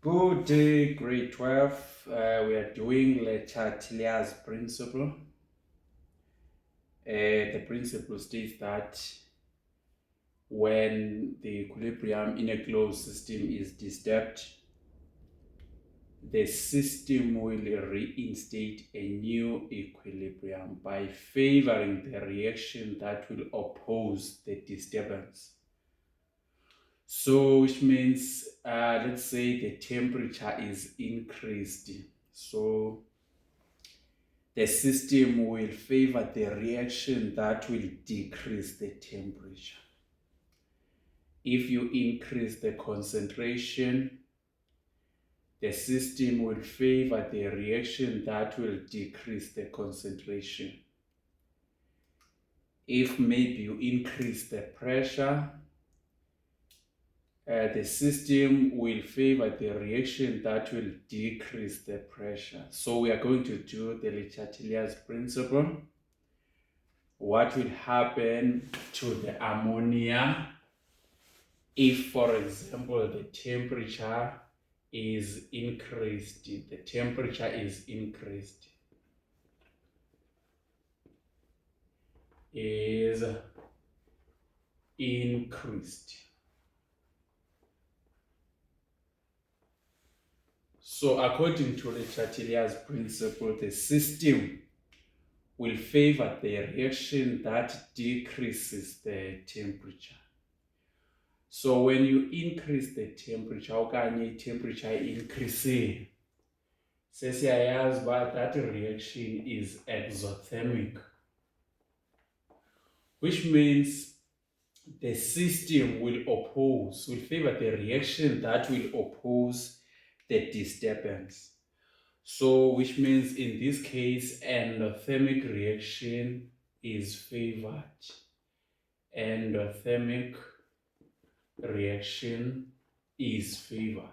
Good day, grade 12. We are doing Le Chatelier's principle. The principle states that when the equilibrium in a closed system is disturbed, the system will reinstate a new equilibrium by favoring the reaction that will oppose the disturbance. So, which means, let's say the temperature is increased. So, the system will favor the reaction that will decrease the temperature. If you increase the concentration, the system will favor the reaction that will decrease the concentration. If maybe you increase the pressure, the system will favor the reaction that will decrease the pressure. So we are going to do the Le Chatelier's principle. What will happen to the ammonia if, for example, the temperature is increased? The temperature is increased. So according to Le Chatelier's principle, the system will favor the reaction that decreases the temperature. So when you increase the temperature, okanye temperature increasing, sesiyayazi uba that reaction is exothermic, which means the system will favor the reaction that will oppose the disturbance. So, which means in this case, endothermic reaction is favored. Endothermic reaction is favored.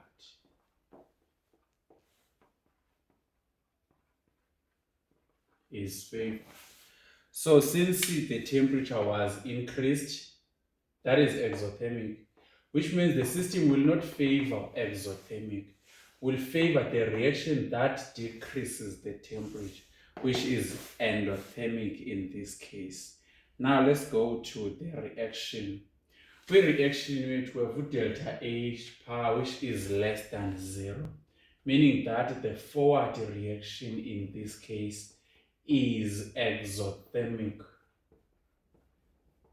So, since the temperature was increased, that is exothermic, which means the system will not favor exothermic, will favor the reaction that decreases the temperature, which is endothermic in this case. Now let's go to the reaction. We reaction we have delta H power, which is less than 0, meaning that the forward reaction in this case is exothermic.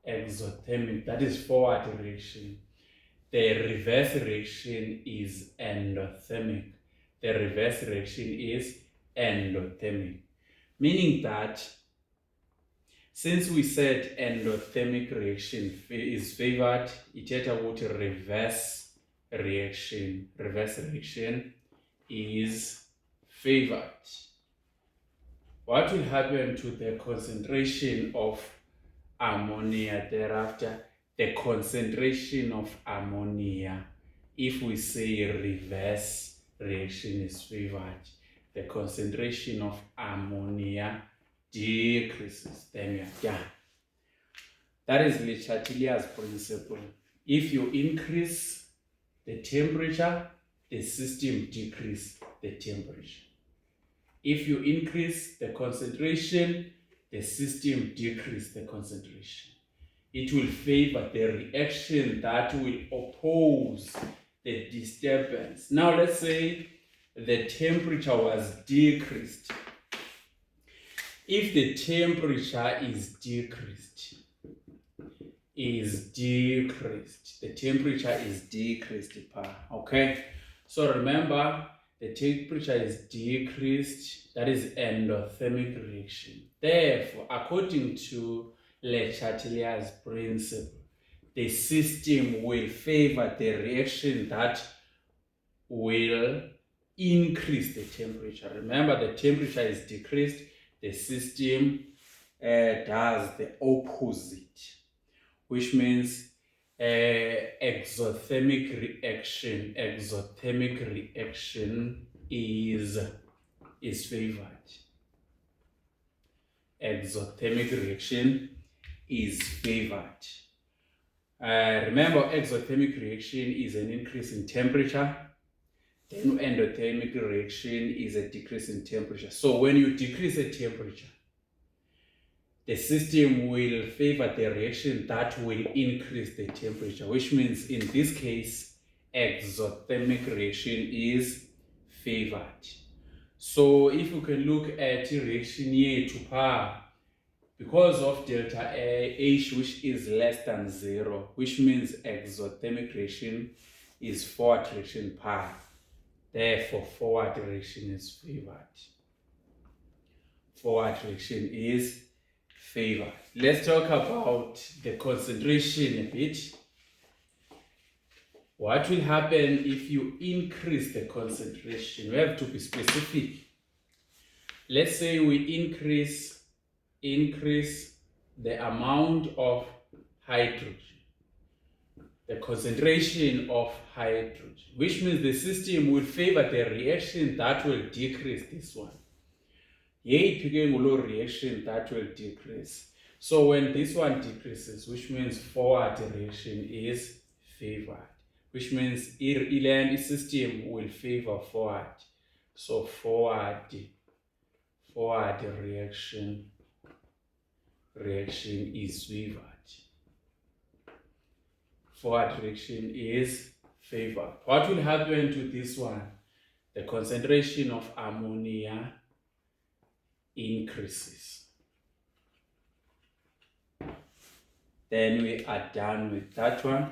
That is forward reaction. The reverse reaction is endothermic. The reverse reaction is endothermic. Meaning that since we said endothermic reaction is favored, ithetha ukuthi reverse reaction is favored. What will happen to the concentration of ammonia thereafter? The concentration of ammonia, if we say reverse reaction is favored, the concentration of ammonia decreases. Then we are done. That is Le Chatelier's principle. If you increase the temperature, the system decreases the temperature. If you increase the concentration, the system decreases the concentration. It will favor the reaction that will oppose the disturbance. Now let's say the temperature was decreased. If the temperature is decreased, the temperature is decreased, okay? So remember, the temperature is decreased, that is endothermic reaction. Therefore, according to Le Chatelier's principle, the system will favor the reaction that will increase the temperature. Remember, the temperature is decreased, the system does the opposite, which means exothermic reaction is favored. Exothermic reaction is favored. Remember, exothermic reaction is an increase in temperature. then endothermic reaction is a decrease in temperature. So when you decrease the temperature, the system will favor the reaction that will increase the temperature, which means in this case, exothermic reaction is favored. So if you can look at reaction here to power, because of delta H, which is less than 0, which means exothermic reaction is forward reaction power. Therefore, forward reaction is favored. Forward reaction is favored. Let's talk about the concentration a bit. What will happen if you increase the concentration? We have to be specific. Let's say we increase the amount of hydrogen, the concentration of hydrogen, which means the system will favor the reaction that will decrease this one. Here, picking a low reaction that will decrease. So when this one decreases, which means forward reaction is favored, which means the system will favor forward. So forward reaction is favored. Forward reaction is favored. What will happen to this one? The concentration of ammonia increases. Then we are done with that one.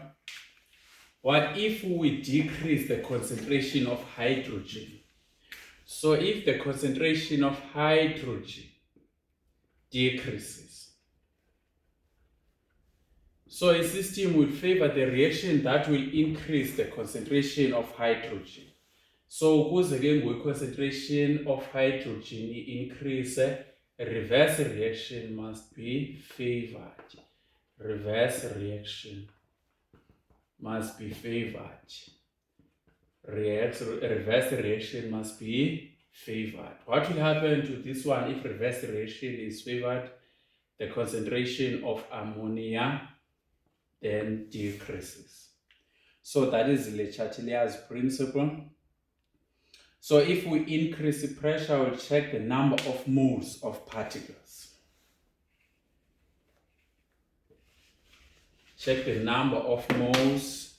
What if we decrease the concentration of hydrogen? So if the concentration of hydrogen decreases, so a system will favor the reaction that will increase the concentration of hydrogen. So ukuze ke concentration of hydrogen increase, reverse reaction must be favored. Reverse reaction must be favored. Reverse reaction must be favored. What will happen to this one if reverse reaction is favored? The concentration of ammonia then decreases. So that is Le Chatelier's principle. So if we increase the pressure, we'll check the number of moles of particles. Check the number of moles.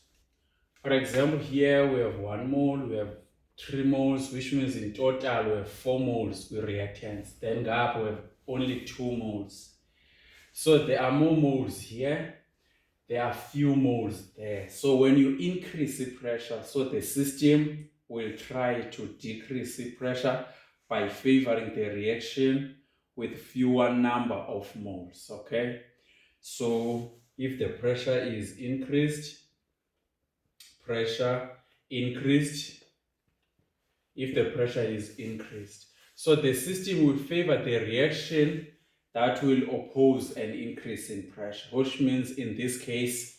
For example, here we have 1 mole, we have 3 moles, which means in total we have 4 moles with reactants. Then up we have only 2 moles. So there are more moles here. There are few moles there. So when you increase the pressure, so the system will try to decrease the pressure by favoring the reaction with fewer number of moles, okay? So if the pressure is increased, if the pressure is increased, so the system will favor the reaction that will oppose an increase in pressure, which means in this case,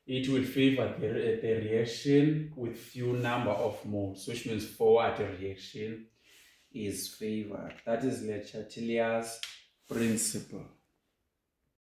it will favor the reaction with few number of moles, which means forward reaction is favored. That is Le Chatelier's principle.